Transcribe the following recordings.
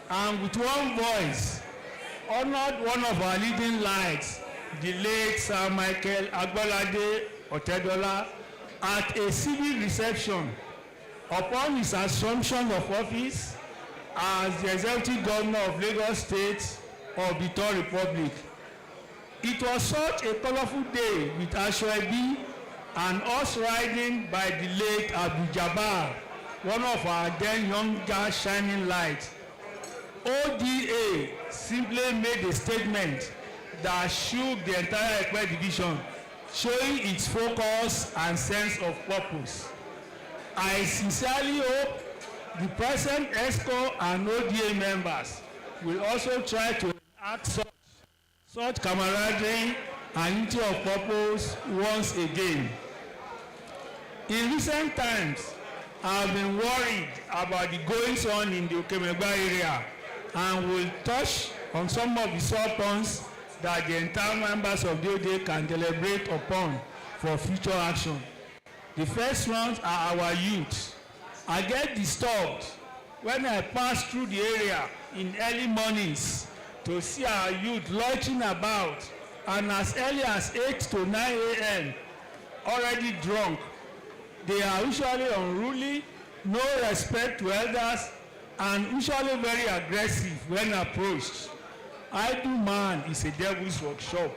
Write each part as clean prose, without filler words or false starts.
and with one voice honored one of our leading lights, the late Sir Michael Agbolade Otedola, at a civil reception upon his assumption of office as the executive governor of Lagos State of the Third Republic. It was such a colorful day with Asoebi and horse riding by the late Abdul Jabbar, one of our then younger shining lights. ODA simply made a statement that shook the entire Ekpe division, showing its focus and sense of purpose. I sincerely hope the present ESCO and ODA members will also try to enact such camaraderie and unity of purpose once again. In recent times, I have been worried about the goings on in the Okemagba area and will touch on some of the sore points that the entire members of the ODA can deliberate upon for future action. The first ones are our youth. I get disturbed when I pass through the area in early mornings to see our youth loitering about, and as early as 8 to 9 a.m. already drunk. They are usually unruly, no respect to elders, and usually very aggressive when approached. Idle man is a devil's workshop.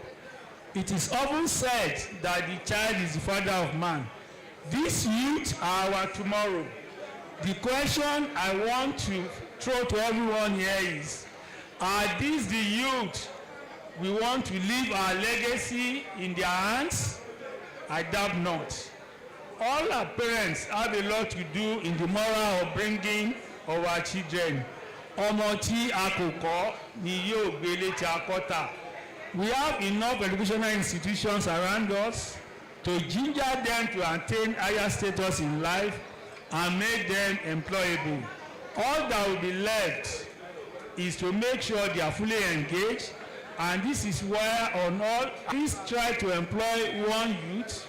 It is often said that the child is the father of man. These youth are our tomorrow. The question I want to throw to everyone here is, are these the youth we want to leave our legacy in their hands? I doubt not. All our parents have a lot to do in the moral upbringing of our children. Ọmọ tí a kò kọ́ ni yóò gbélé tí a kọ́ tà. We have enough educational institutions around us to ginger them to attain higher status in life and make them employable. All that will be left is to make sure they are fully engaged, and this is where on all, please try to employ one youth.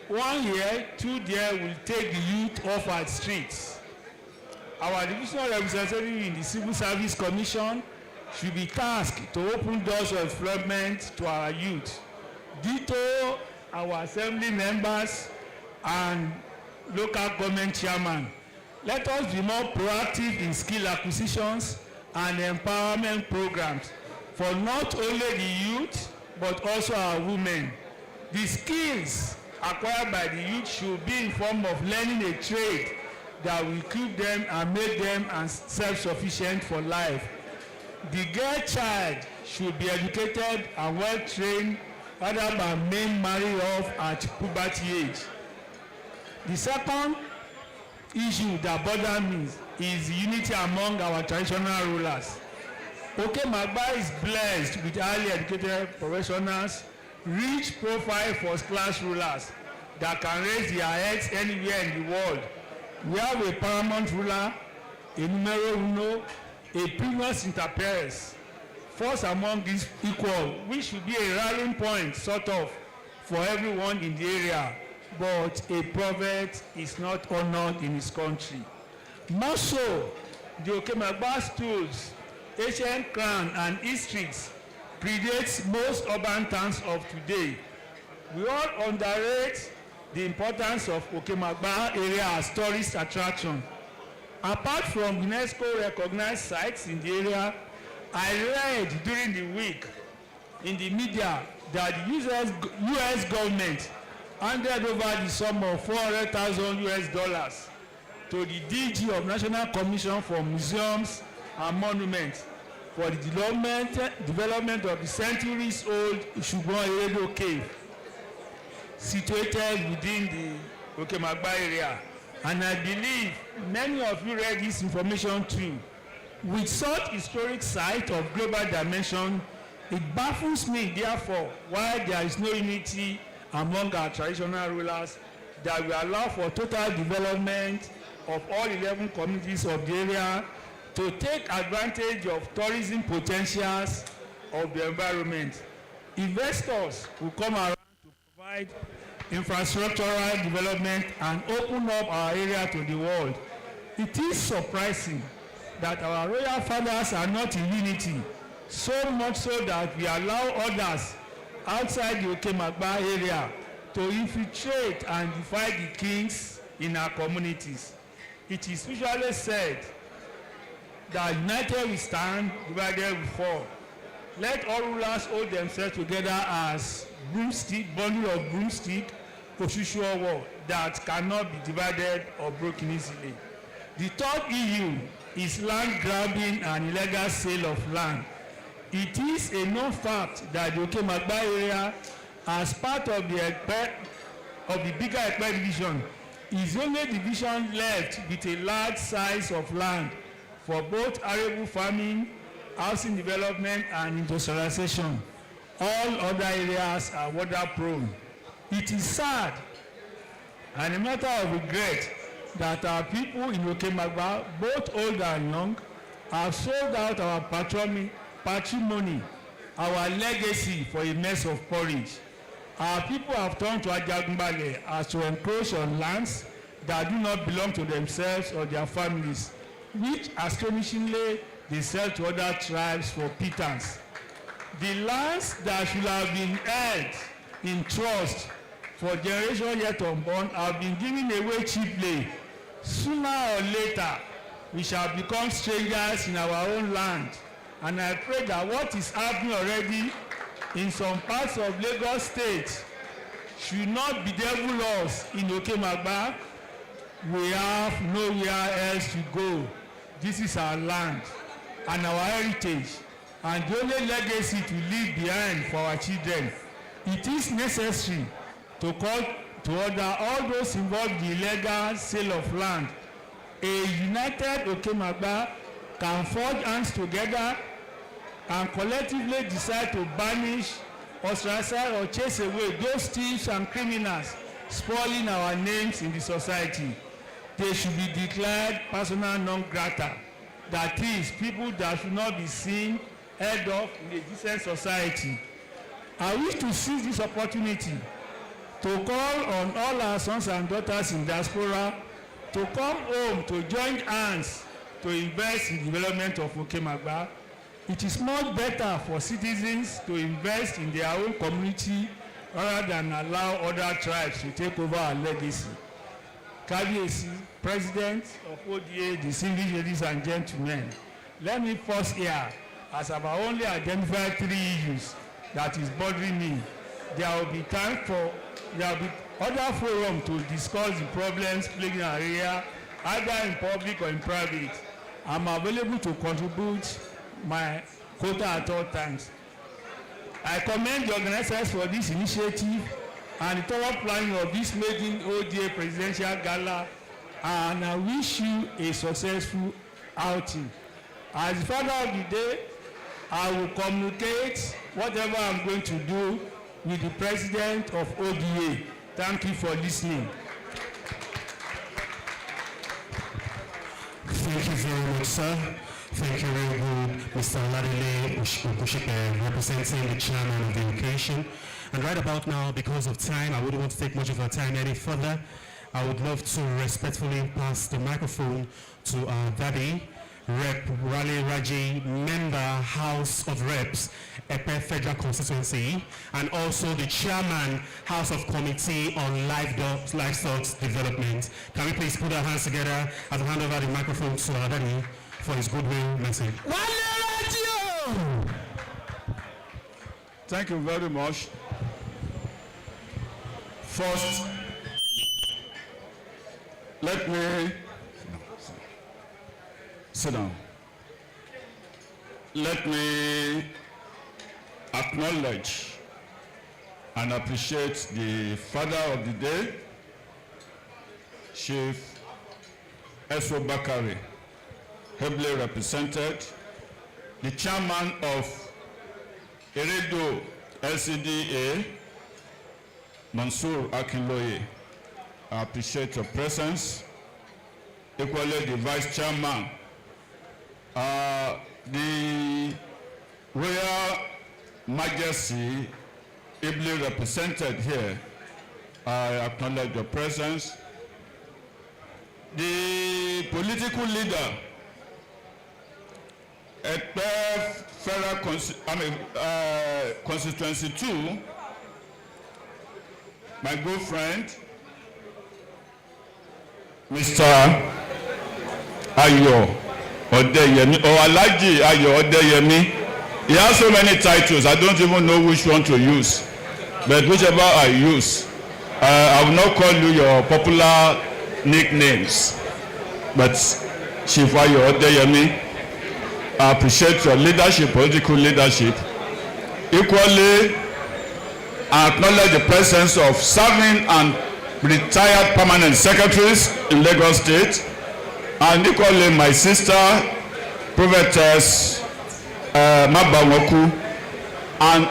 One year, 2 years will take the youth off our streets. Our divisional representative in the Civil Service Commission should be tasked to open doors of employment to our youth. Ditto our assembly members and local government chairman. Let us be more proactive in skill acquisitions and empowerment programs for not only the youth but also our women. The skills acquired by the youth should be in form of learning a trade that will equip them and make them self-sufficient for life. The girl child should be educated and well-trained rather than being married off at puberty age. The second issue that bothers me is unity among our traditional rulers. Okemagba is blessed with highly educated professionals, rich profile first-class rulers that can raise their heads anywhere in the world. We have a paramount ruler, a numero uno, a primus inter pares, first among these equal, which should be a rallying point, sort of, for everyone in the area. But a prophet is not honored in his country. More so, the Okemagba stools, ancient crown, and histories predates most urban towns of today. We all underrate the importance of Okemagba area as tourist attraction. Apart from UNESCO recognized sites in the area, I read during the week in the media that the US government handed over the sum of $400,000 to the DG of National Commission for Museums and Monuments for the development of the centuries-old Ishugbon Eredo Cave, situated within the Okemagba area. And I believe many of you read this information too. With such historic site of global dimension, it baffles me, therefore, why there is no unity among our traditional rulers that will allow for total development of all 11 communities of the area to take advantage of tourism potentials of the environment. Investors will come around to provide infrastructural development and open up our area to the world. It is surprising that our royal fathers are not in unity, so much so that we allow others outside the Okemagba area to infiltrate and defy the kings in our communities. It is usually said that united we stand, divided we fall. Let all rulers hold themselves together as broomstick, bundle of broomstick, Oshushu war that cannot be divided or broken easily. The third issue is land grabbing and illegal sale of land. It is a known fact that the Okemagba area, as part of the bigger Ekpe division, is the only division left with a large size of land for both arable farming, housing development, and industrialization. All other areas are water prone. It is sad and a matter of regret that our people in Okemagba, both old and young, have sold out our patrimony, our legacy for a mess of porridge. Our people have turned to Ajagunbale as to encroach on lands that do not belong to themselves or their families, which astonishingly they sell to other tribes for pittance. The lands that should have been held in trust for generations yet unborn have been given away cheaply. Sooner or later, we shall become strangers in our own land. And I pray that what is happening already in some parts of Lagos State should not bedevil us in Okemagba. We have nowhere else to go. This is our land and our heritage, and the only legacy to leave behind for our children. It is necessary to call to order all those involved in the illegal sale of land. A united Okemagba can forge hands together and collectively decide to banish, ostracize, or chase away those thieves and criminals spoiling our names in the society. They should be declared persona non grata. That is, people that should not be seen, heard of in a decent society. I wish to seize this opportunity to call on all our sons and daughters in diaspora to come home to join hands to invest in the development of Okemagba. It is much better for citizens to invest in their own community rather than allow other tribes to take over our legacy. Kabiyesi, President of ODA, distinguished ladies and gentlemen, let me pause here as I've only identified 3 issues that is bothering me. There will be other forum to discuss the problems plaguing our area, either in public or in private. I'm available to contribute my quota at all times. I commend the organizers for this initiative and the thorough planning of this maiden ODA Presidential Gala, and I wish you a successful outing. As the father of the day, I will communicate whatever I'm going to do with the President of ODA. Thank you for listening. Thank you very much, sir. Thank you very good, Mr. Ladele Ushike, representing the chairman of the occasion. And right about now, because of time, I wouldn't want to take much of our time any further. I would love to respectfully pass the microphone to our daddy, Rep. Raleigh Raji, member House of Reps, Ekpe Federal Constituency, and also the chairman, House of Committee on Livestock Development. Can we please put our hands together as I hand over the microphone to our daddy for his goodwill message. Thank you very much. First, let me sit down. Let me acknowledge and appreciate the father of the day, Chief Eso Bakari, ably represented, the chairman of Eredo LCDA, Mansour Akinloye. I appreciate your presence. Equally, the vice chairman, the Royal Majesty, ably represented here. I acknowledge your presence. The political leader Federal Constituency 2, my good friend, Mr. Ayo Odeyemi, or Alhaji Ayo Odeyemi. He has so many titles, I don't even know which one to use. But whichever I use, I will not call you your popular nicknames. But Chief Ayo Odeyemi, I appreciate your leadership, political leadership. Equally, I acknowledge the presence of serving and retired permanent secretaries in Lagos State, and equally my sister, Prophetess Mabawoku, and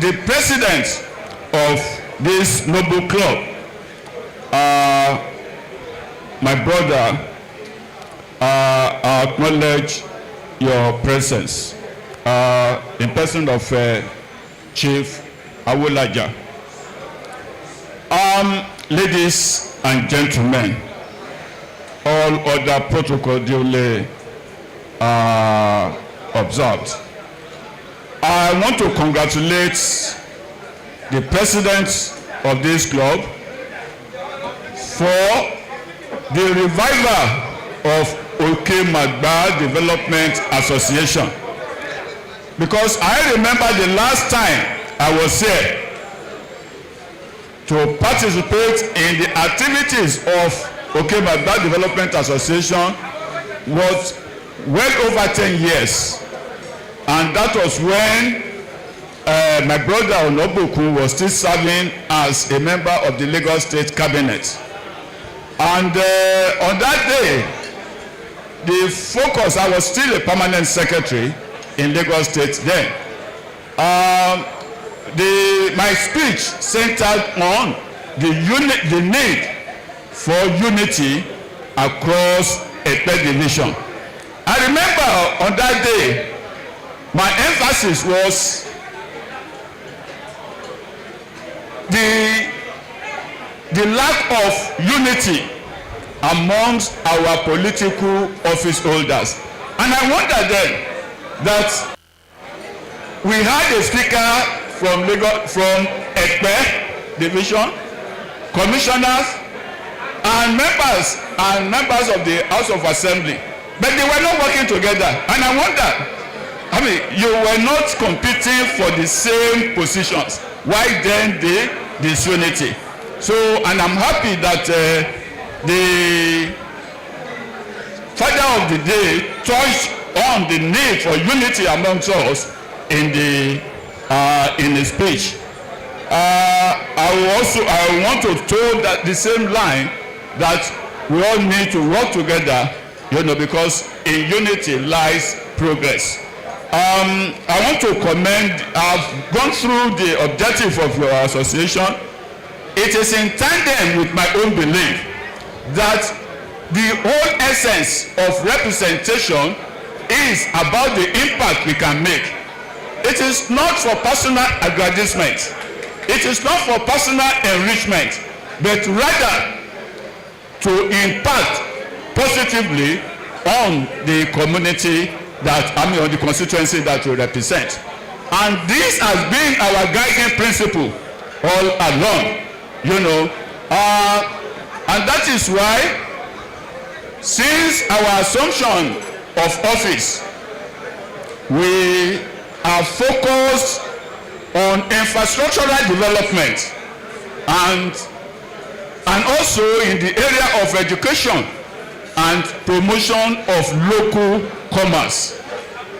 the president of this noble club, my brother, I acknowledge your presence in person of Chief Awolaja. Ladies and gentlemen, all other protocol duly observed. I want to congratulate the president of this club for the revival of Okemagba Development Association, because I remember the last time I was here to participate in the activities of Okemagba Development Association was well over 10 years, and that was when my brother Onobuku was still serving as a member of the Lagos State Cabinet. And on that day, the focus, I was still a permanent secretary in Lagos State then. My speech centered on the need for unity across Ekpe division. I remember on that day, my emphasis was the lack of unity amongst our political office holders. And I wondered then that we had a speaker from Ekpe division, commissioners, and members of the House of Assembly, but they were not working together. And I wondered, you were not competing for the same positions. Why then the disunity? So, and I'm happy that the father of the day touched on the need for unity amongst us in his speech. I want to toe that the same line that we all need to work together, because in unity lies progress. I want to commend, I've gone through the objective of your association. It is in tandem with my own belief that the whole essence of representation is about the impact we can make. It is not for personal aggrandizement. It is not for personal enrichment, but rather to impact positively on the community on the constituency that we represent. And this has been our guiding principle all along, and that is why, since our assumption of office, we are focused on infrastructural development and also in the area of education and promotion of local commerce.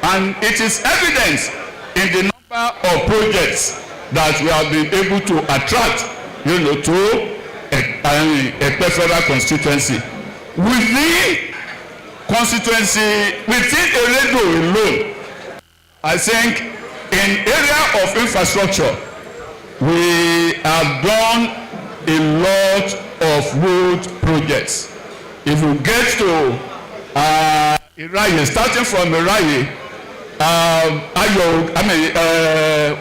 And it is evident in the number of projects that we have been able to attract, to a federal constituency. Within Eredo alone, I think in area of infrastructure, we have done a lot of road projects. If you get to Iraye, starting from Iraye,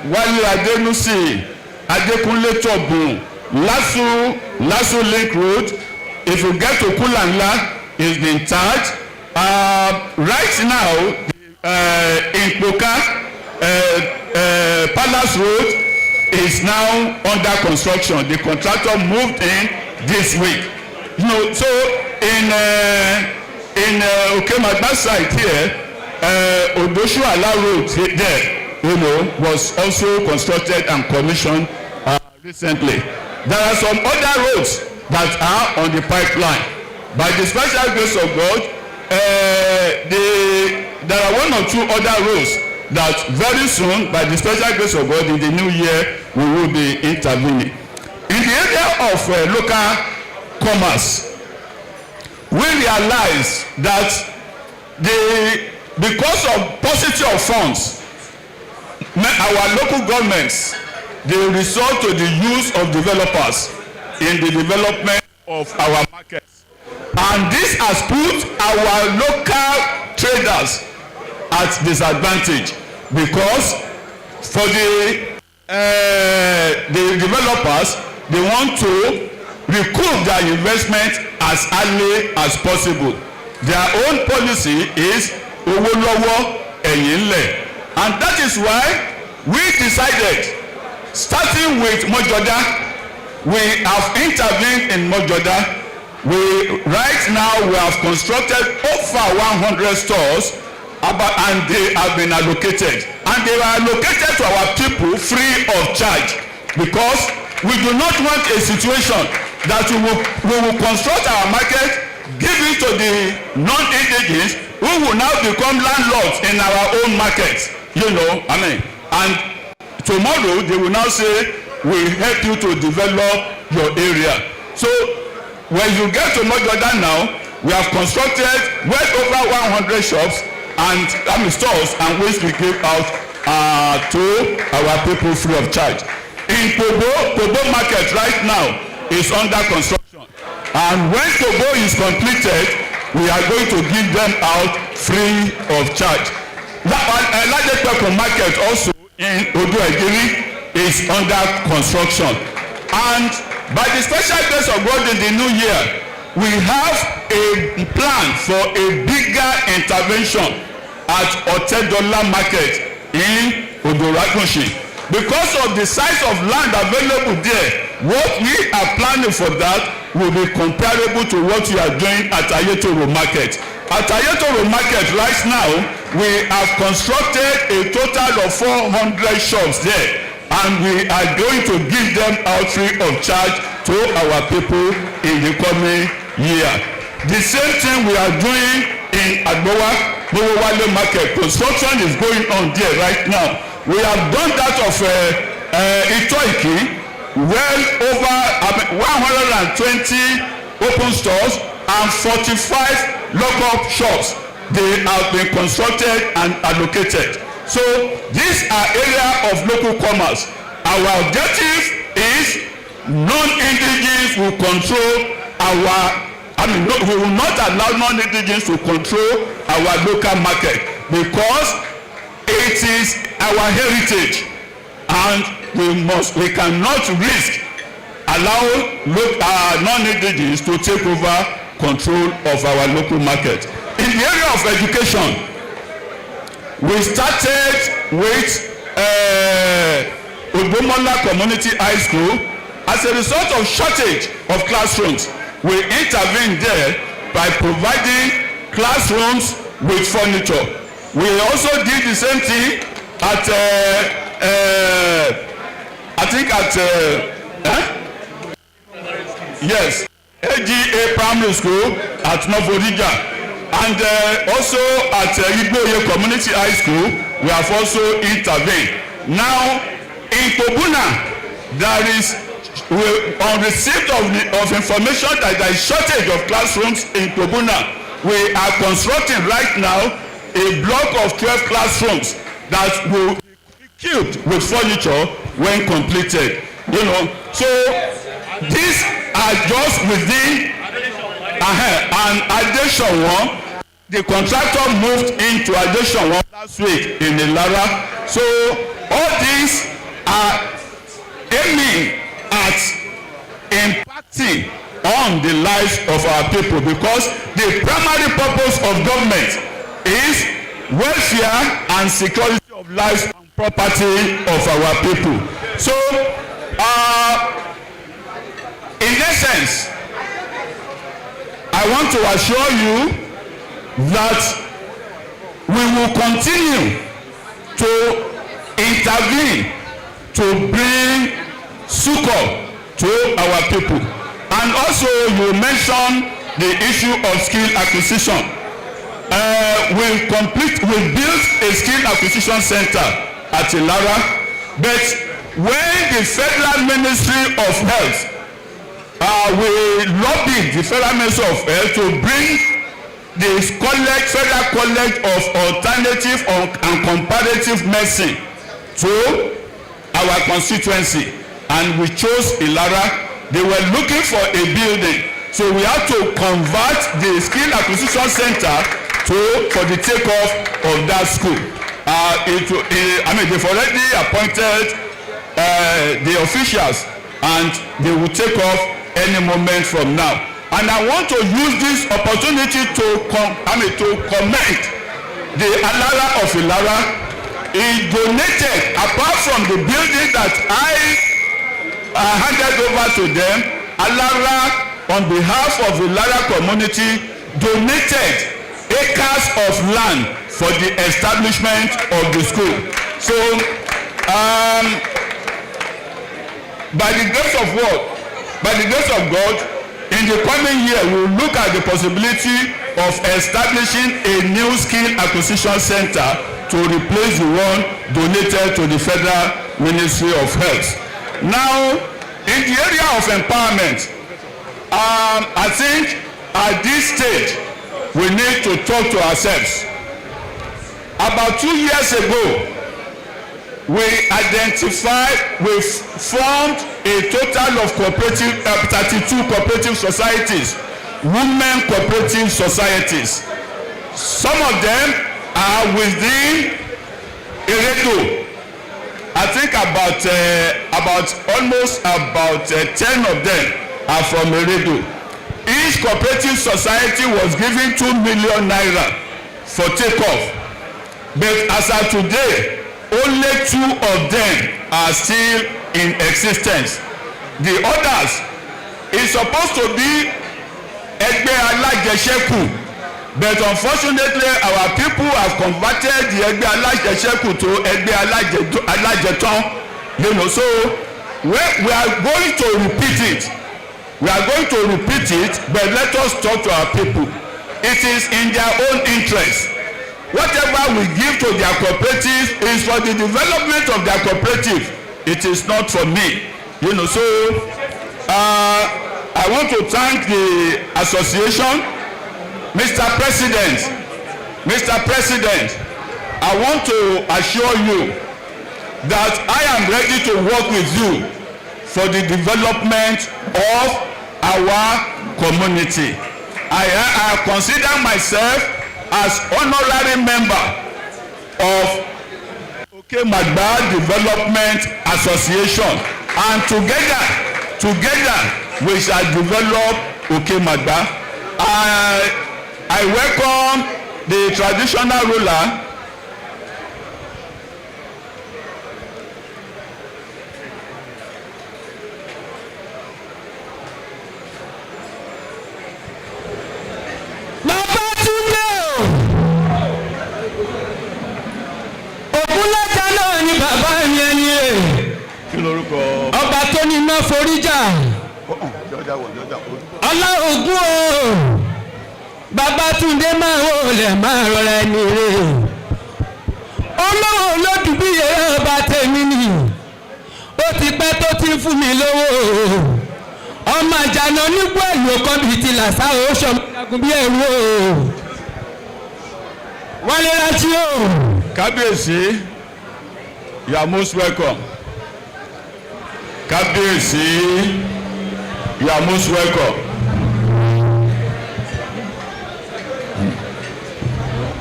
Wale Adenusi, Adekunle Tobun, Lasso Link Road. If you get to Kulanla, it's been charged. Right now, in Poka, Palace Road is now under construction. The contractor moved in this week. You know, so in Okemagba side here, Odoshuala Road there, you know, was also constructed and commissioned recently. There are some other roads that are on the pipeline. By the special grace of God, there are one or two other roads that very soon, by the special grace of God, in the new year, we will be intervening. In the area of local commerce, we realize that because of paucity of funds, our local governments, they resort to the use of developers in the development of our markets. And this has put our local traders at disadvantage, because for the developers, they want to recoup their investment as early as possible. Their own policy is owó lọ́wọ́ ẹ̀yìn ńlẹ̀, and that is why we decided, starting with Mojoda, we have intervened in Mojoda. Right now we have constructed over 100 stores, and they have been allocated, and they are allocated to our people free of charge, because we do not want a situation that we will construct our market, give it to the non-indigenous, who will now become landlords in our own markets. You know, I mean, and tomorrow they will now say, we help you to develop your area. So when you get to Mojoda now, we have constructed well over 100 shops and stores, and which we give out to our people free of charge. In Togo market right now is under construction, and when Togo is completed, we are going to give them out free of charge. Ladepeco market also in Odo-Egiri is under construction, and by the special grace of God, in the new year, we have a plan for a bigger intervention at Otedola market in Odo-Ragunshi. Because of the size of land available there, what we are planning for that will be comparable to what we are doing at Ayetoro market. At Ayetoro market right now, we have constructed a total of 400 shops there, and we are going to give them out free of charge to our people in the coming year. The same thing we are doing in Agbowa Mowowale market. Construction is going on there right now. We have done that of Itoiki, well over 120 open stores and 45 lock-up shops. They have been constructed and allocated. So these are areas of local commerce. Our objective is non-indigenous will control our, we will not allow non-indigenous to control our local market, because it is our heritage, and we cannot risk allow non-indigenous to take over control of our local market. In the area of education, we started with Ogbomola Community High School. As a result of shortage of classrooms, we intervened there by providing classrooms with furniture. We also did the same thing at yes, AGA Primary School at Novodija, and also at Igboye Community High School. We have also intervened. Now in Kobuna, there is, on receipt of information that there is shortage of classrooms in Kobuna, we are constructing right now a block of 12 classrooms that will be equipped with furniture when completed. You know, so these are just within and Addition 1. The contractor moved into Addition 1 last week in Ilara. So all these are aiming at impacting on the lives of our people, because the primary purpose of government is welfare and security of lives and property of our people. So, in essence, I want to assure you that we will continue to intervene to bring succor to our people. And also, you mentioned the issue of skill acquisition. We built a skill acquisition center at Ilara, but when the Federal Ministry of Health, we lobbied the Federal Ministry of Health to bring the Federal College of Alternative and Comparative Medicine to our constituency, and we chose Ilara. They were looking for a building, so we had to convert the skill acquisition center for the takeoff of that school. They've already appointed the officials, and they will take off any moment from now. And I want to use this opportunity to commend the Alara of Ilara. He donated, apart from the building that I handed over to them, Alara, on behalf of the Ilara community, donated acres of land for the establishment of the school. So, by the grace of God, in the coming year, we will look at the possibility of establishing a new skill acquisition center to replace the one donated to the Federal Ministry of Health. Now, in the area of empowerment, I think at this stage, we need to talk to ourselves. About 2 years ago, we formed a total of 32 cooperative societies, women cooperative societies. Some of them are within Eredo. I think almost 10 of them are from Eredo. Each cooperative society was given 2 million naira for takeoff. But as of today, only 2 of them are still in existence. The others is supposed to be Ẹgbẹ́ Alájẹṣẹ́kù, but unfortunately our people have converted the Ẹgbẹ́ Alájẹṣẹ́kù to Ẹgbẹ́ Alájẹtán. So we are going to repeat it. But let us talk to our people. It is in their own interest. Whatever we give to their cooperative is for the development of their cooperative. It is not for me. So I want to thank the association. Mr. President, I want to assure you that I am ready to work with you for the development of our community. I consider myself as honorary member of Okemagba Development Association, and together we shall develop Okemagba. I welcome the traditional ruler, ọba tó ní iná foríjà ọlọ́ọ̀gùn o Babátúndé máa wọlé máa rọra ẹni rè Ọlọ́run Olódùbíyè ọba tèmi nì ó ti pẹ́ tó ti fún mi lówó ọmọ àjànà nígbà ìlú ọkọ bíi ti làṣà ó ṣọmọdàgùn bí ẹrú o wálé rántí o. Kábíyèsí, you are most welcome. Kábíyèsí, you are most welcome.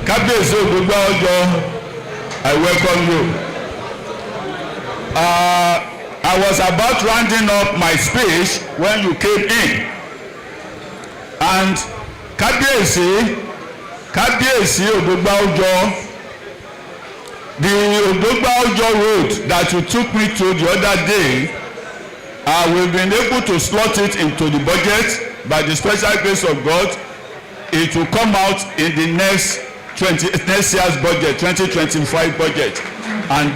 Kábíyèsí Ògúngbá Ọjọ́, I welcome you. I was about rounding up my speech when you came in, and Kábíyèsí Ògúngbá Ọjọ́, The Odogba-Ojo road that you took me to the other day, we've been able to slot it into the budget. By the special grace of God, it will come out in the next year's budget, 2025 budget, and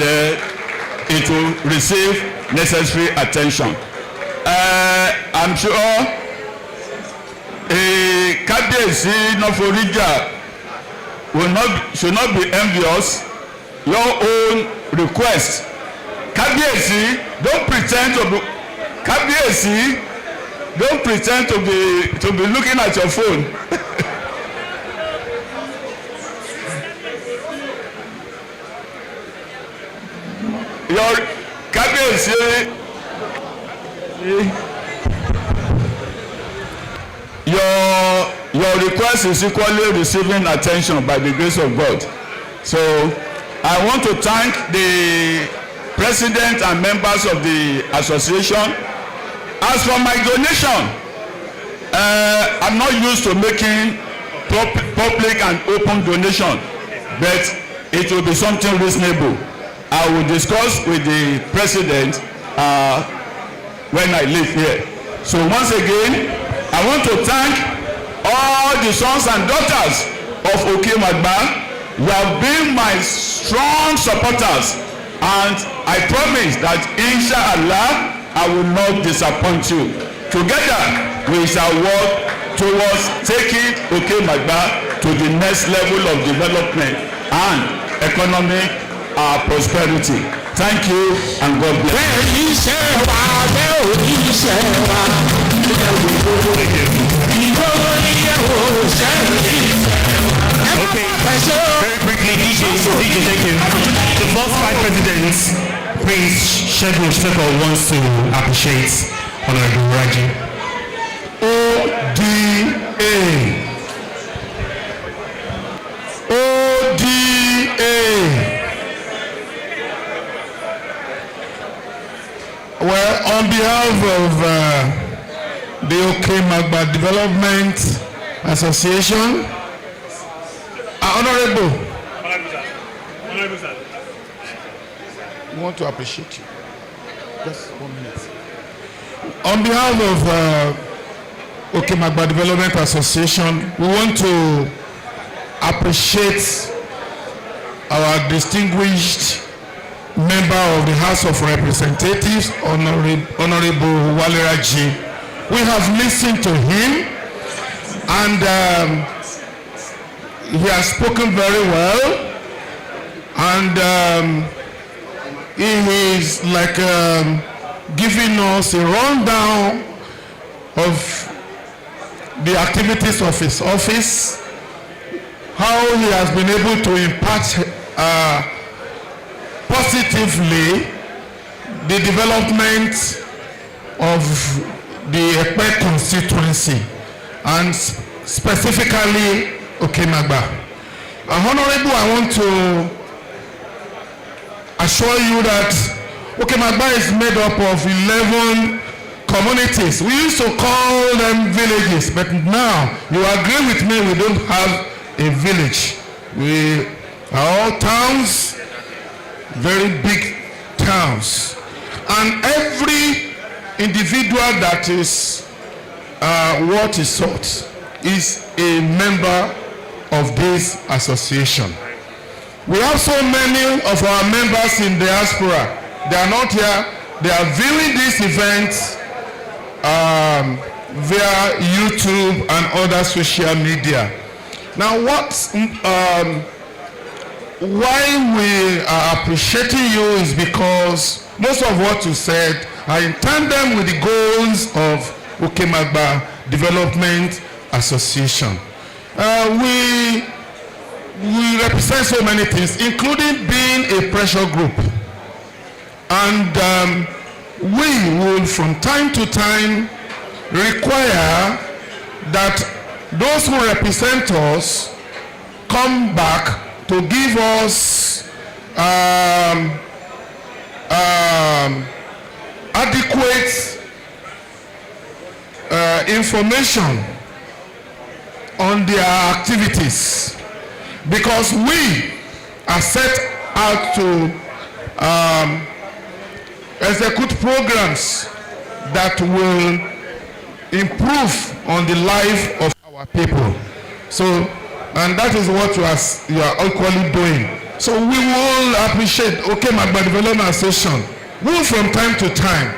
it will receive necessary attention. I'm sure Kábíyèsí Noforija should not be envious. Your own request, Kábíyèsí, don't pretend to be looking at your phone. Your Kábíyèsí, your request is equally receiving attention by the grace of God. So I want to thank the president and members of the association. As for my donation, I'm not used to making public and open donation, but it will be something reasonable. I will discuss with the president when I leave here. So once again, I want to thank all the sons and daughters of Okemagba. You have been my strong supporters, and I promise that inshallah I will not disappoint you. Together we shall work towards taking Okemagba to the next level of development and economic prosperity. Thank you and God bless. Okay, very quickly, DJ, thank you. The first 5 presidents, Prince Shegun Sheko wants to appreciate Honorable Raji. ODA. Well, on behalf of the Okemagba Development Association, Honorable, we want to appreciate you. Just 1 minute. On behalf of Okemagba Development Association, we want to appreciate our distinguished member of the House of Representatives, Honorable Waleraji. We have listened to him, and he has spoken very well, and he is like giving us a rundown of the activities of his office, how he has been able to impact positively the development of the Ekpe constituency, and specifically Okemagba. Honorable, I want to assure you that Okemagba is made up of 11 communities. We used to call them villages, but now you agree with me, we don't have a village. We are all towns, very big towns, and every individual that is what is sought is a member of this association. We have so many of our members in diaspora. They are not here. They are viewing these events via YouTube and other social media. Now, why we are appreciating you is because most of what you said are in tandem with the goals of Okemagba Development Association. We represent so many things, including being a pressure group. And we will from time to time require that those who represent us come back to give us adequate information on their activities, because we are set out to execute programs that will improve on the life of our people. So, and that is what you are equally doing. So we will appreciate Okemagba Development Association, who from time to time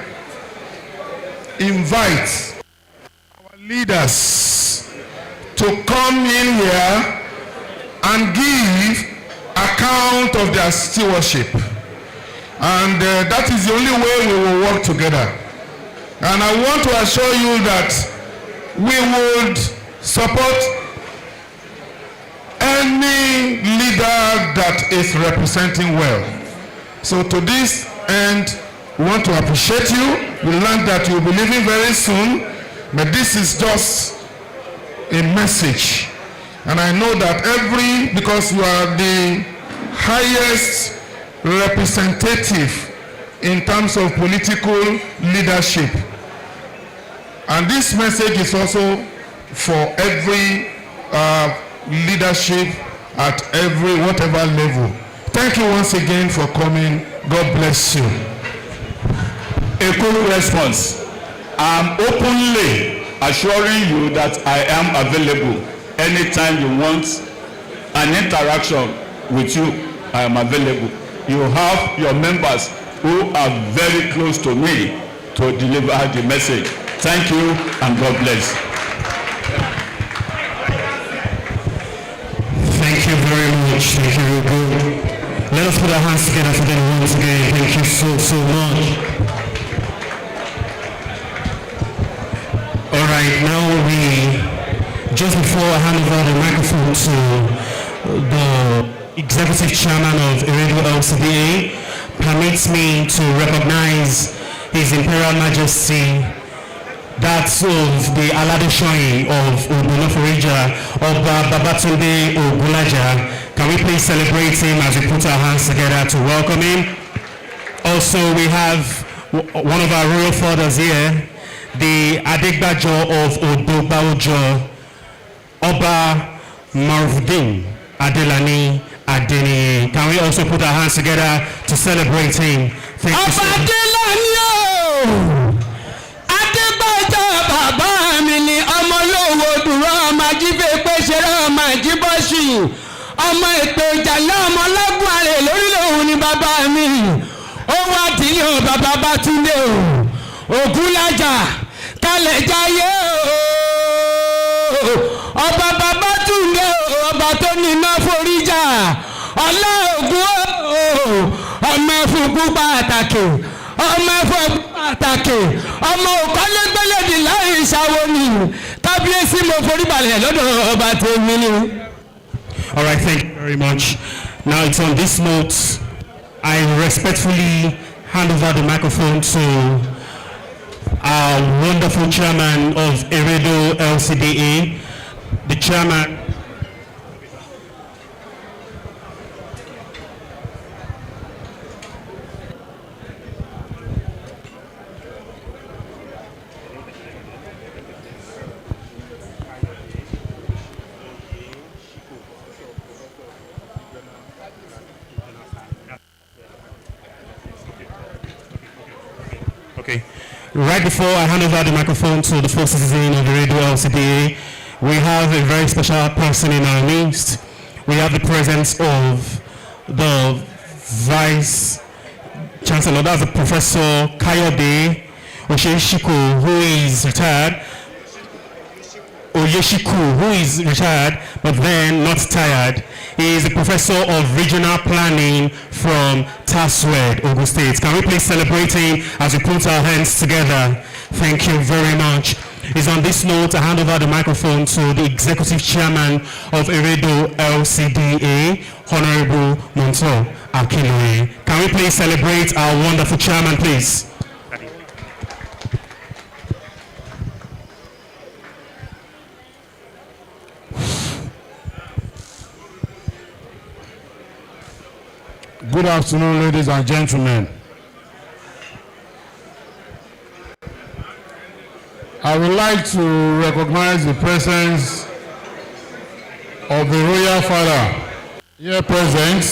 invite our leaders to come in here and give account of their stewardship. And that is the only way we will work together. And I want to assure you that we would support any leader that is representing well. So to this end, we want to appreciate you. We learned that you'll be leaving very soon, but this is just a message. And I know that because you are the highest representative in terms of political leadership. And this message is also for every leadership at whatever level. Thank you once again for coming. God bless you. A quick response. I'm openly assuring you that I am available anytime you want an interaction with you. I am available. You have your members who are very close to me to deliver the message. Thank you and God bless. Thank you very much. Thank you very good. Let us put our hands together for them once again. Thank you so much. All right, now just before I hand over the microphone to the Executive Chairman of Iridu LCDA, permits me to recognize His Imperial Majesty, that of the Aladeshoyin of Ogunoforija, Oba Babatunde Ogulaja. Can we please celebrate him as we put our hands together to welcome him? Also, we have one of our royal fathers here, the Adegbajo of Odogbaojo, Oba Marufudin Adelani Adeniyi. Can we also put our hands together to celebrate him? Thank you so much. Bàbá mi ni ọmọ olówó dúró ọmọ ajífẹ́ pé ṣeré ọmọ ìjíbọ́sì ọmọ ètò ìjàlá ọmọ ọlọ́gbọ̀n àrè lórílẹ̀ òun ni bàbá mi ó wá dìlé o bàbá Bátúndé o Ògúnlájà kalẹ̀ jayé o ọba Babátúndé o ọba tó níná foríjà ọlá Ògún o ọmọ ẹ̀fúnkú pàtàkì ọmọ ẹ̀fọ́ pàtàkì ọmọ òkọ́lẹ́gbẹ́lẹ́dì láì ìṣàwọ̀ ni kábíyèsí mo forí balẹ̀ lọ́dọ̀ ọba tèmi ni. All right, thank you very much. Now it's on this note, I respectfully hand over the microphone to our wonderful chairman of Iridu LCDA, the chairman. Okay. Right before I hand over the microphone to the first citizen of the Radio LCDA, we have a very special person in our midst. We have the presence of the Vice Chancellor, that's the Professor Kayode Oyeshiku, who is retired. Oyeshiku, who is retired, but then not tired. He is a professor of regional planning from Taswed, Ogun State. Can we please celebrate him as we put our hands together? Thank you very much. It's on this note, I hand over the microphone to the Executive Chairman of Iridu LCDA, Honorable Monto Akinloye. Can we please celebrate our wonderful chairman, please? Good afternoon, ladies and gentlemen. I would like to recognize the presence of the Royal Father here present,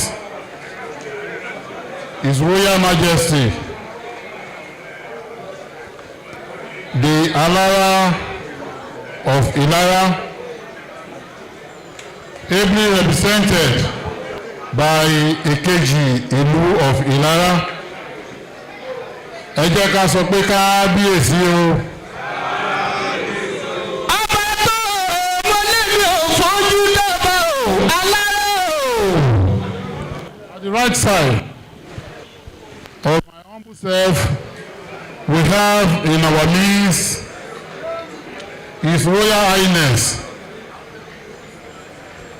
His Royal Majesty, the Alara of Ilara, ably represented by Èkejì ìlú of Ilara. Ẹ jẹ́ ká sọ pé kábíyèsí o. ọba tó wọlé mi ò fojú dábàá o Alára o. At the right side of my humble self, we have in our midst His Royal Highness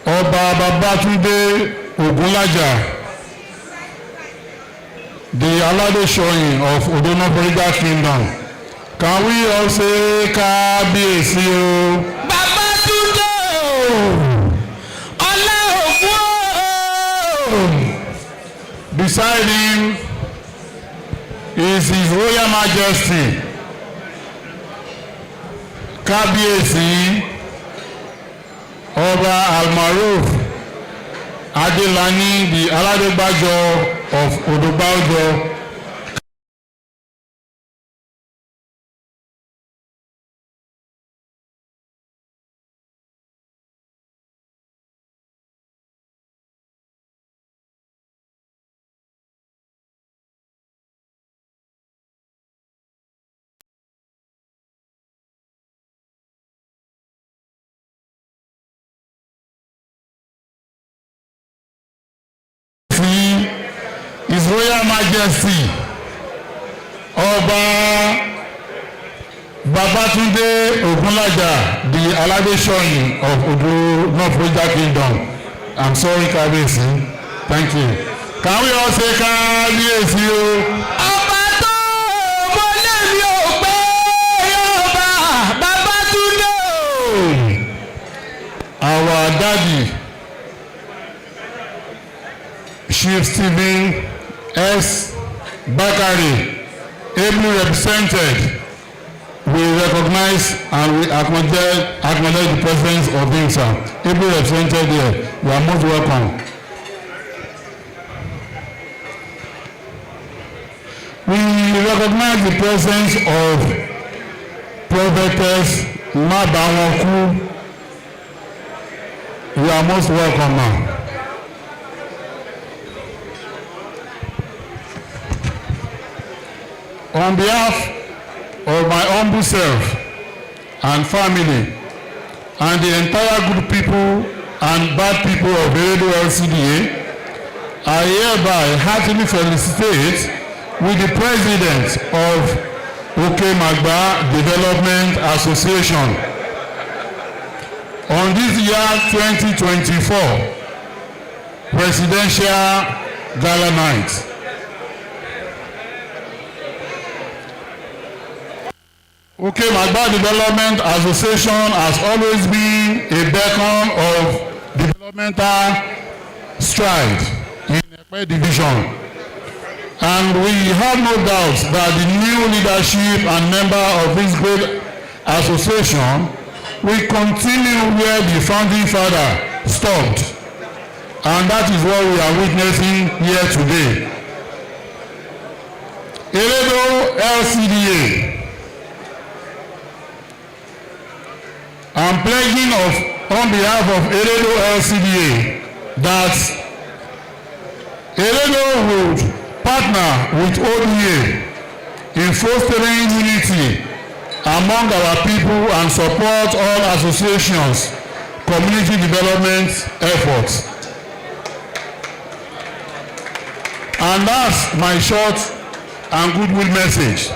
Ọba Babátúndé Ògúnlájà, the Aládéṣọyìn of Odono Boriga Kingdom. Can we all say kábíyèsí o? Babátúndé ọlá ògún o. Beside him is His Royal Majesty Kábíyèsí Ọba Almaroof Adélàní the Aládégbájọ of Odògbájọ. His Royal Majesty Ọba Babátúndé Ògúnlájà the Aládéṣọyìn of Odono Boriga Kingdom. I'm sorry, kábíyèsí. Thank you. Can we all say kábíyèsí o? ọba tó wọlé mi ò pé ọba Babátúndé o. Our daddy Chief Stephen S. Bakari, ably represented, we recognize and we acknowledge the presence of him, sir. Ably represented here, you are most welcome. We recognize the presence of Prophetess Mabawoku. You are most welcome, ma'am. On behalf of my humble self and family and the entire good people and bad people of Eredo LCDA, I hereby heartily felicitate with the President of Okemagba Development Association on this year 2024 Presidential Gala Night. Okemagba Development Association has always been a beacon of developmental stride in Ekpe Division, and we have no doubt that the new leadership and member of this great association will continue where the founding father stopped, and that is what we are witnessing here today. Eredo LCDA, I'm pledging on behalf of Eredo LCDA that Eredo would partner with ODA in fostering unity among our people and support all associations' community development efforts. And that's my short and goodwill message.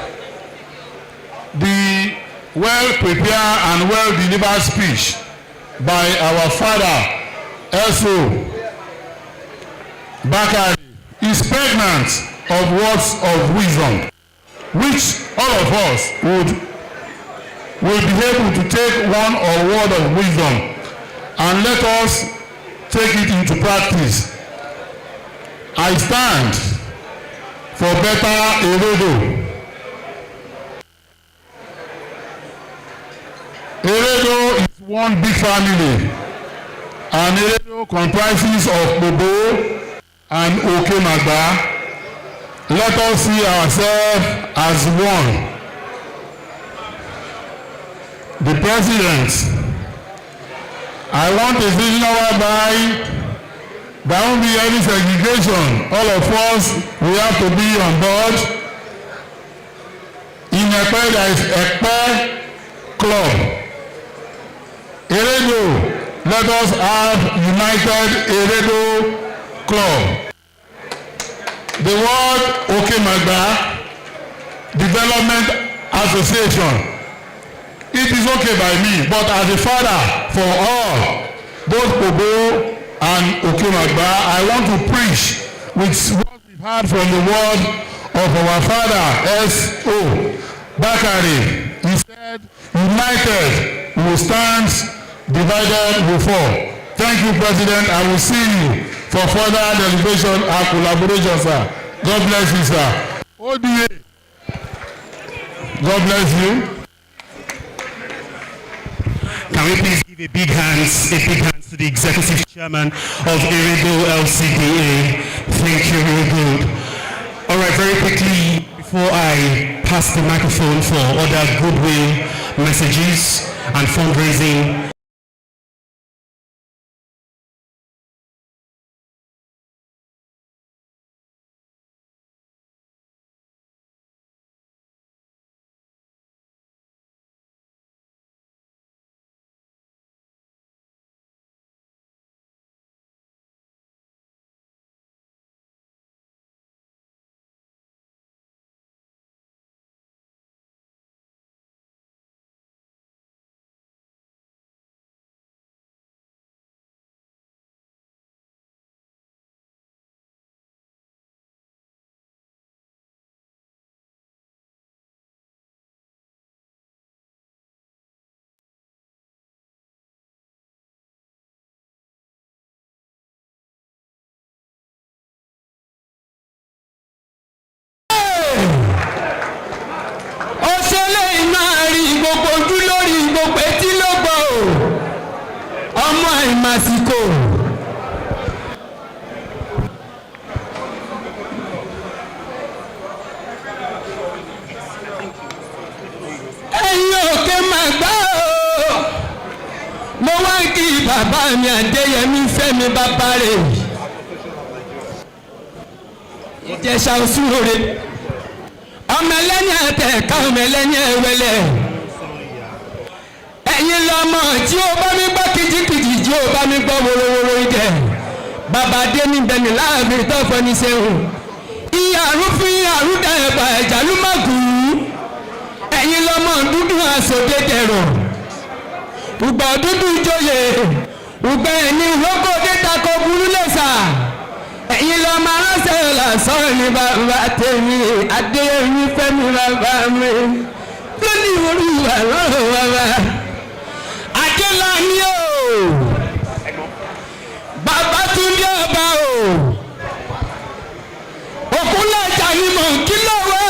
The well-prepared and well-delivered speech by our father, Eso Bakari, is pregnant of words of wisdom, which all of us will be able to take one word of wisdom and let us take it into practice. I stand for better Eredo. Eredo is one big family, and Eredo comprises of Bobo and Okemagba, let us see ourselves as one. The president, I want a vision whereby there won't be any segregation. All of us, we have to be on board. In Ekpe, there is Ekpe Club. Eredo, let us have United Eredo Club. The word Okemagba Development Association. It is okay by me, but as a father for all, both Kobo and Okemagba, I want to preach with what we've heard from the word of our father, S.O. Bakari. He said, united we will stand, divided we will fall. Thank you, President. I will see you for further deliberation and collaboration, sir. God bless you, sir. ODA. God bless you. Can we please give a big hands to the Executive Chairman of Eredo LCDA. Thank you, very good. All right, very quickly, before I pass the microphone for other goodwill messages and fundraising. gbogbo ojú lórí gbogbo etí ló gbọ́ o ọmọ àìmàsìkò. ẹ̀yin òkè máa gbá o mo wá kí bàbá mi Adéyẹmí Fẹ́mi bàbá rẹ̀ Ìjẹ̀ṣà Òṣùwòrè ọmọ ẹlẹ́ni àtẹ̀ká ọmọ ẹlẹ́ni ẹ̀wẹ̀lẹ̀ ẹ̀yin lọ́mọ tí ó bá mi gbọ́ kìjìkìjì tí ó bá mi gbọ́ wòrowòro ìjẹ bàbá dé níbẹ̀ ní láàbìrì tó fọ́ ní sẹ́hùn ìyá arúfin àrúdà ẹ̀bà ẹ̀jà ló má gùn ún ẹ̀yin lọ́mọ dúdú àsòdé dẹ̀rọ̀ ùgbà dúdú joyè ùgbà ẹ̀ní ìwọ́gòdé takò burú lẹ́sà ẹ̀yin lọ́mọ aránsẹ̀ làásán ní bàbá tèmi Adéyẹmí Fẹ́mi bàbá mi lónìí orí bàbá bàbá Adélàní o bàbá Túndé ọba o Òkúnlẹ̀jà ni mò ń kí lọ́wọ́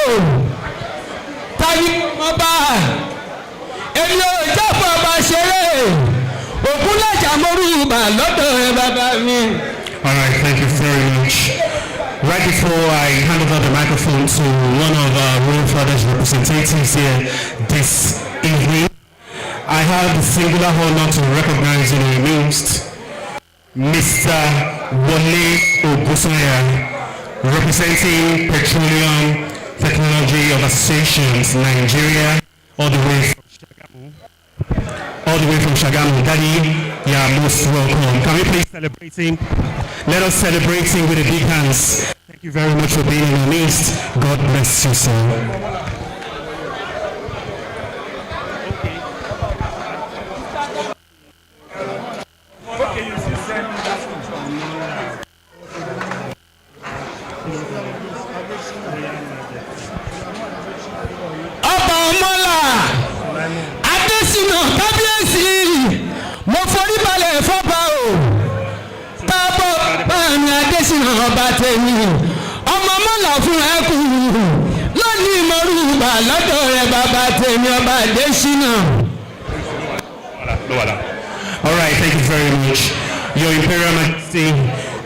o tani ọba èmi ò jábọ̀ ọba ṣeré Òkúnlẹ̀jà mọ́rú bà lọ́dọ̀ ẹ bàbá mi. All right, thank you very much. Right before I hand over the microphone to one of our Royal Fathers representatives here this evening, I have the singular honor to recognize in our midst Mr. Wole Ogusanya, representing Petroleum Technology of Associations Nigeria, all the way from Shagamu. Daddy, you are most welcome. Can we please celebrating? Let us celebrating with a big hands. Thank you very much for being in our midst. God bless you, sir. Ọba tèmi ọmọ mọ́là fún ẹkùn lónìí ìmọ̀rúbà lọ́dọ̀ rẹ̀ bàbá tèmi ọba Adésínà. All right, thank you very much. Your Imperial Majesty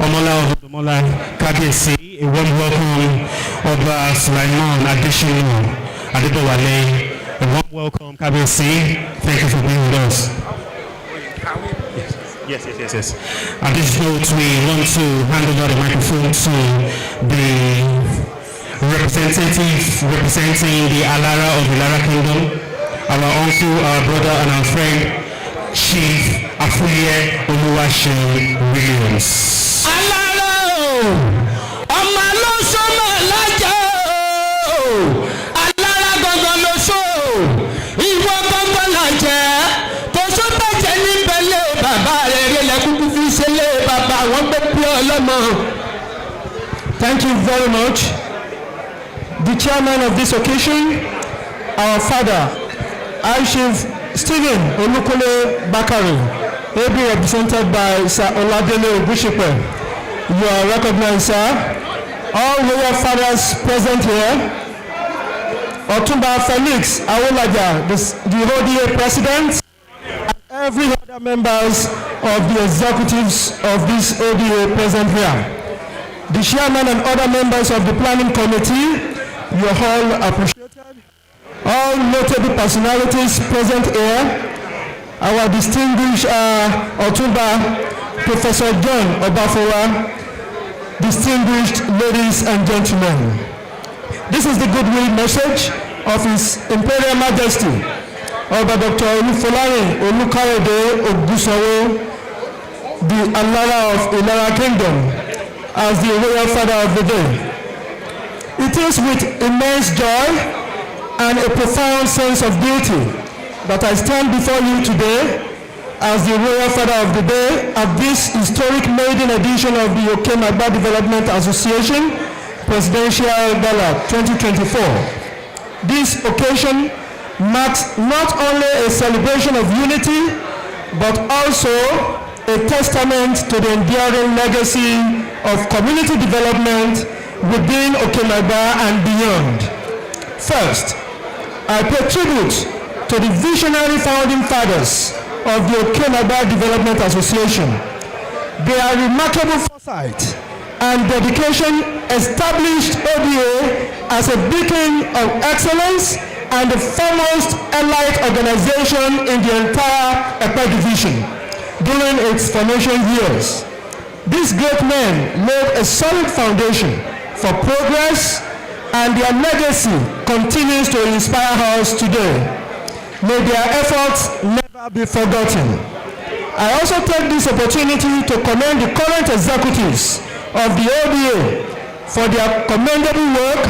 Omola of Odomola Kabiyesi, A warm welcome, Oba Sulaiman Adeshinu Adebowale. A warm welcome, Kabiyesi. Thank you for being with us. Yes. At this note, we want to hand over the microphone to the representative representing the Alara of the Lara Kingdom, our uncle, our brother, and our friend, Chief Afuye Oluwaseun Williams. Alara ọmọ ló sọmọ lájà Alara gangan ló sọ ìwọ gangan lájà tó sọ bàjẹ́ níbẹ̀ lé bàbá rẹ̀ rẹ̀ lẹ́kùkù fi ṣe lé bàbá wọn gbé pé ọlọ́mọ. Thank you very much. The chairman of this occasion, our father, Chief Stephen Olukole Bakare, ably represented by Sir Oladele Ogushipe. You are recognized, sir. All royal fathers present here. Otumba Felix Awolaja, the ODA president, and every other members of the executives of this ODA present here. The chairman and other members of the planning committee, you are all appreciated. All notable personalities present here, our distinguished Otumba, Professor John Obafowa, distinguished ladies and gentlemen. This is the goodwill message of His Imperial Majesty, Oba Dr. Olufolari Olukayode Ogusawo, the Alara of Ilara Kingdom, as the royal father of the day. It is with immense joy and a profound sense of duty that I stand before you today as the royal father of the day at this historic maiden edition of the Okemagba Development Association Presidential Gala 2024. This occasion marks not only a celebration of unity, but also a testament to the enduring legacy of community development within Okemagba and beyond. First, I pay tribute to the visionary founding fathers of the Okemagba Development Association. Their remarkable foresight and dedication established ODA as a beacon of excellence and the foremost elite organization in the entire Epe division during its formation years. These great men laid a solid foundation for progress, and their legacy continues to inspire us today. May their efforts never be forgotten. I also take this opportunity to commend the current executives of the ODA for their commendable work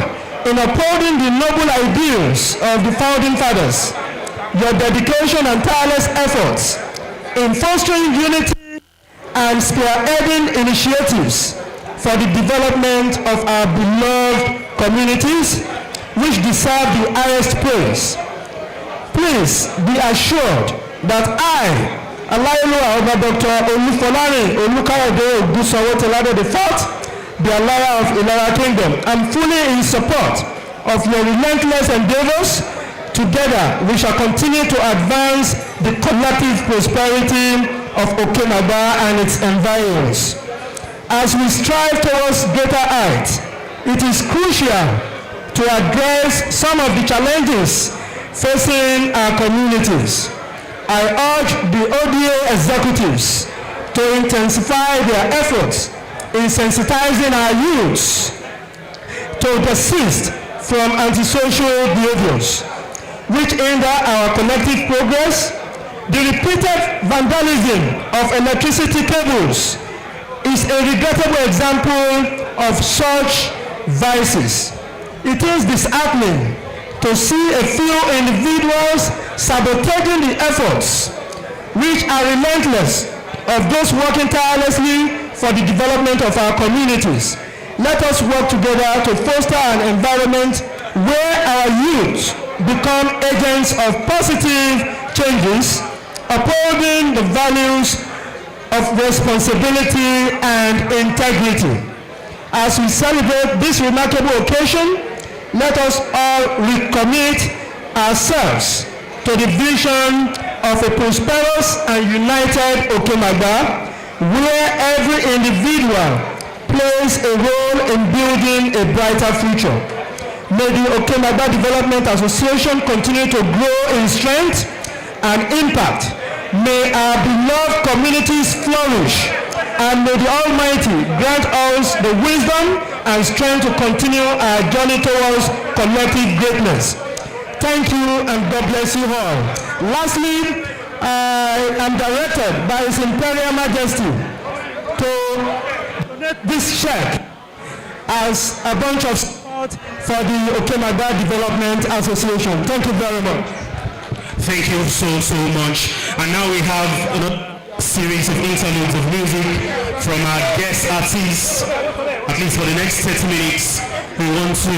in upholding the noble ideals of the founding fathers. Your dedication and tireless efforts in fostering unity and spearheading initiatives for the development of our beloved communities, which deserve the highest praise. Please be assured that I, Alayeluwa Oba Dr. Olufolari Olukayode Ogusawo Telade IV, the Alara of Ilara Kingdom, am fully in support of your relentless endeavors. Together, we shall continue to advance the collective prosperity of Okemagba and its environs. As we strive towards greater heights, it is crucial to address some of the challenges facing our communities. I urge the ODA executives to intensify their efforts in sensitizing our youths to desist from antisocial behaviors which hinder our collective progress. The repeated vandalism of electricity cables is a regrettable example of such vices. It is disheartening to see a few individuals sabotaging the efforts which are relentless of those working tirelessly for the development of our communities. Let us work together to foster an environment where our youth become agents of positive changes, upholding the values of responsibility and integrity. As we celebrate this remarkable occasion, let us all recommit ourselves to the vision of a prosperous and united Okemagba, where every individual plays a role in building a brighter future. May the Okemagba Development Association continue to grow in strength and impact. May our beloved communities flourish, and may the Almighty grant us the wisdom and strength to continue our journey towards collective greatness. Thank you, and God bless you all. Lastly, I am directed by His Imperial Majesty to donate this check as a bunch of support for the Okemagba Development Association. Thank you very much. Thank you so much. And now we have another series of interludes of music from our guest artists. At least for the next 30 minutes, we want to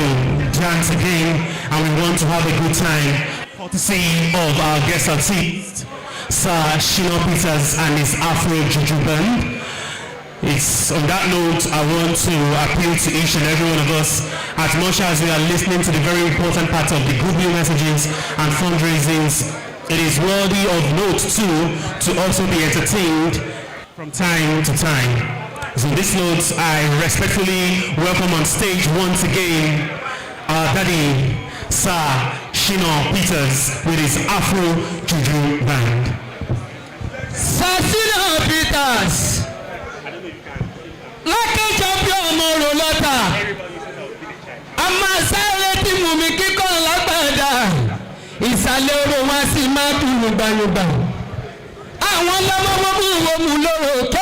dance again and we want to have a good time. Courtesy of our guest artist, Sir Shino Peters and his Afro Juju Band. It's on that note I want to appeal to each and every one of us, as much as we are listening to the very important part of the good news messages and fundraisings, it is worthy of note too to also be entertained from time to time. So on this note, I respectfully welcome on stage once again our daddy, Sir Shino Peters, with his Afro Juju Band. Sir Shino Peters. Lucky champion ọmọ Rolota. A máa sáré tí mú mi kíkọ́ lágbàdà. Ìsàlẹ̀ oró wá sí máa dùn yùgbàyùgbà. Àwọn lọ́wọ́ wo mú lóró tó.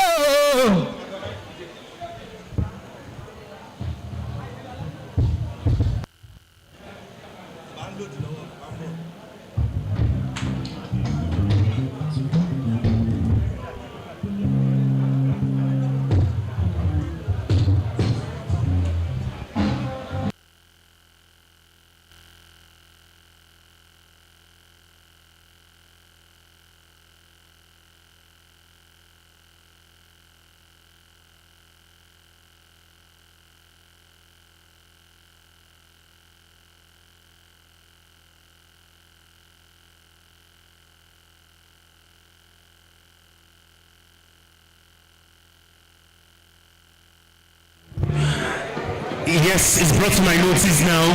Yes, it's brought to my notice now.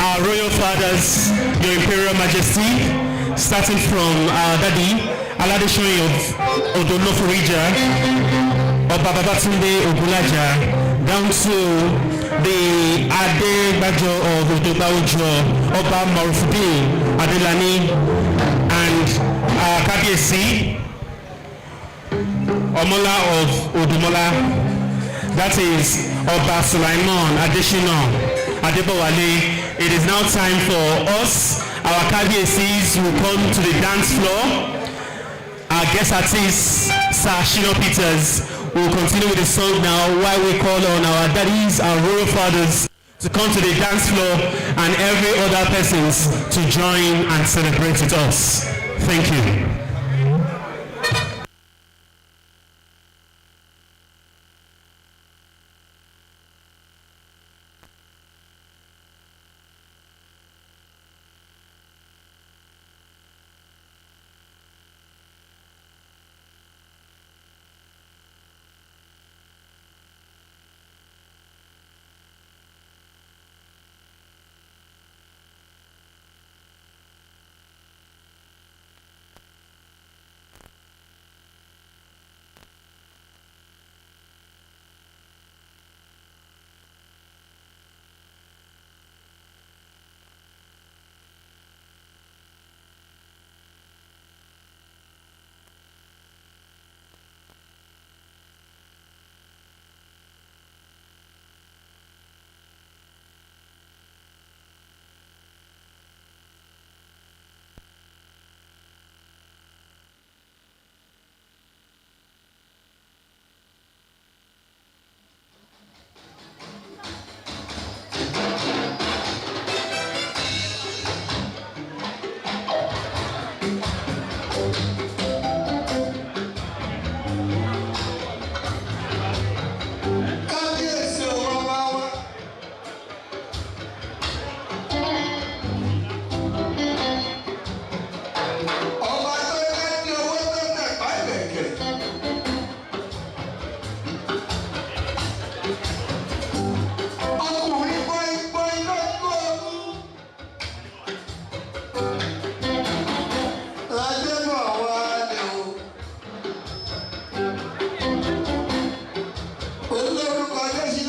Our royal fathers, your Imperial Majesty, starting from our daddy, Aladeshoyi of Odonoforija, Oba Babatunde Ogulaja, down to the Adegbajo of Odobaojo, Oba Marufudin Adelani, and Kabiesi, Omola of Odumola. That is Oba Sulaiman Adeshina Adebowale. It is now time for us, our Kabiesis, who come to the dance floor. Our guest artist, Sir Shino Peters, will continue with the song now while we call on our daddies, our royal fathers, to come to the dance floor and every other persons to join and celebrate with us. Thank you.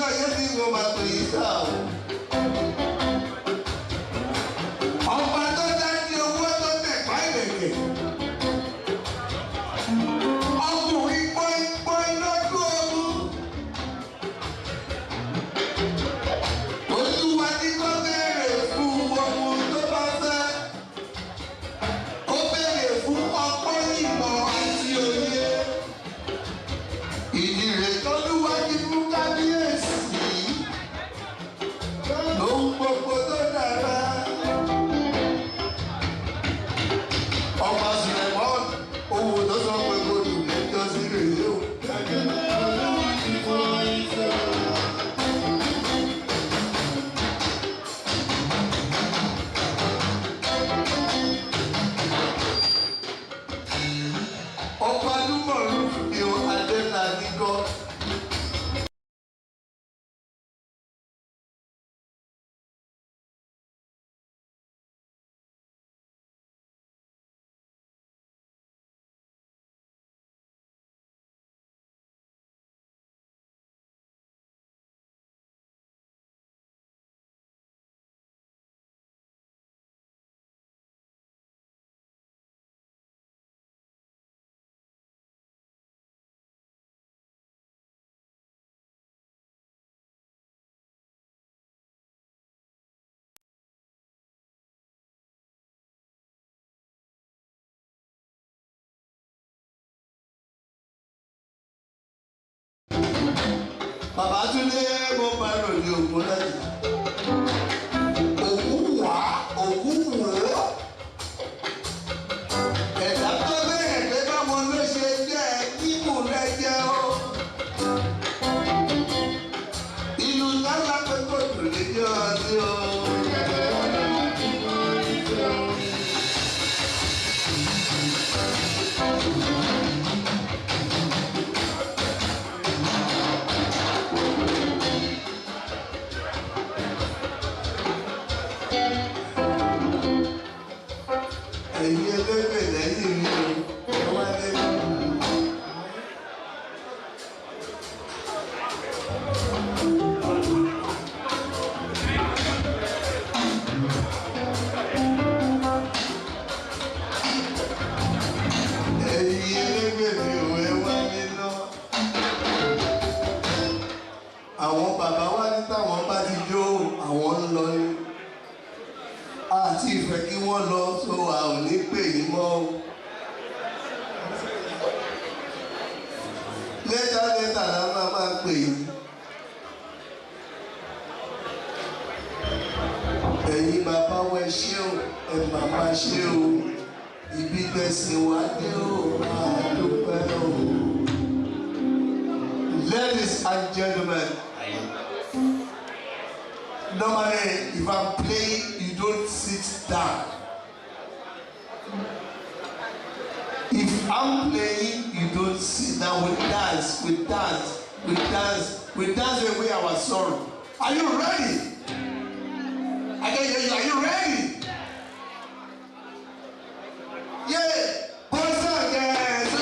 ayé ni mo máa pè é sá o. Ọba tó dájú owó tó tẹ̀pá ìrèké. Ọkùnrin pọ́ínpọ́ín lọ́dún ogun. Olúwa ní kó béèrè fún ohun tó bá fẹ́. Ó béèrè fún ọgbọ́n ìmọ̀ àti òye. Ìdí rẹ̀ tọ́lúwa ní fún kábíyèsí. Lóhun gbogbo tó dára. Ọba Sùlẹ̀mọ́n owó tó sọ pé kò dùn lẹ́jọ́ sí rèé o. Ọba Númọ̀rú ni Adéla nígọ́. Bàbá Túndé mo máa ròyìn ògùn lẹ́yìn. Òkú wá, òkú wò ó. Ẹ̀dá tó bẹ̀rẹ̀ pé báwo ló ṣe jẹ́ kíkù rẹ jẹ́ o. Ìlú lálá pé kò dùn níjọ́ ọdún o. Ẹ̀yin ẹlẹ́gbẹ̀ẹ́ lẹ́yìn mi o, ẹ wá lẹ́yìn. Ẹ̀yin ẹlẹ́gbẹ̀ẹ́ mi o, ẹ wá nínú. Àwọn bàbá wa ní táwọn bá ti jó àwọn ń lọ ní. Àti ìfẹ́ kí wọ́n lọ so a ò ní pè yín mọ́ o. Lẹ́tà la máa pè yín. Ẹ̀yin bàbá wa ẹ ṣé o, ẹ màmá ṣé o. Ibi tẹ̀sí wa dé o, máa dúpẹ́ o. Ladies and gentlemen, normally if I'm playing, you don't sit down. If I'm playing, you don't sit down. We dance the way our sorrow. Are you ready? I can hear you. Are you ready? Yeah. Boys again. So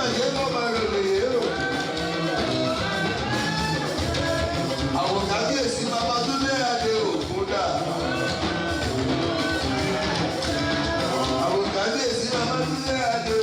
bàjẹ́ kọ́ máa ròlè yé o. Àwọn kábíyèsí bàbá tó lé adé òkun dà. Àwọn kábíyèsí bàbá tó lé adé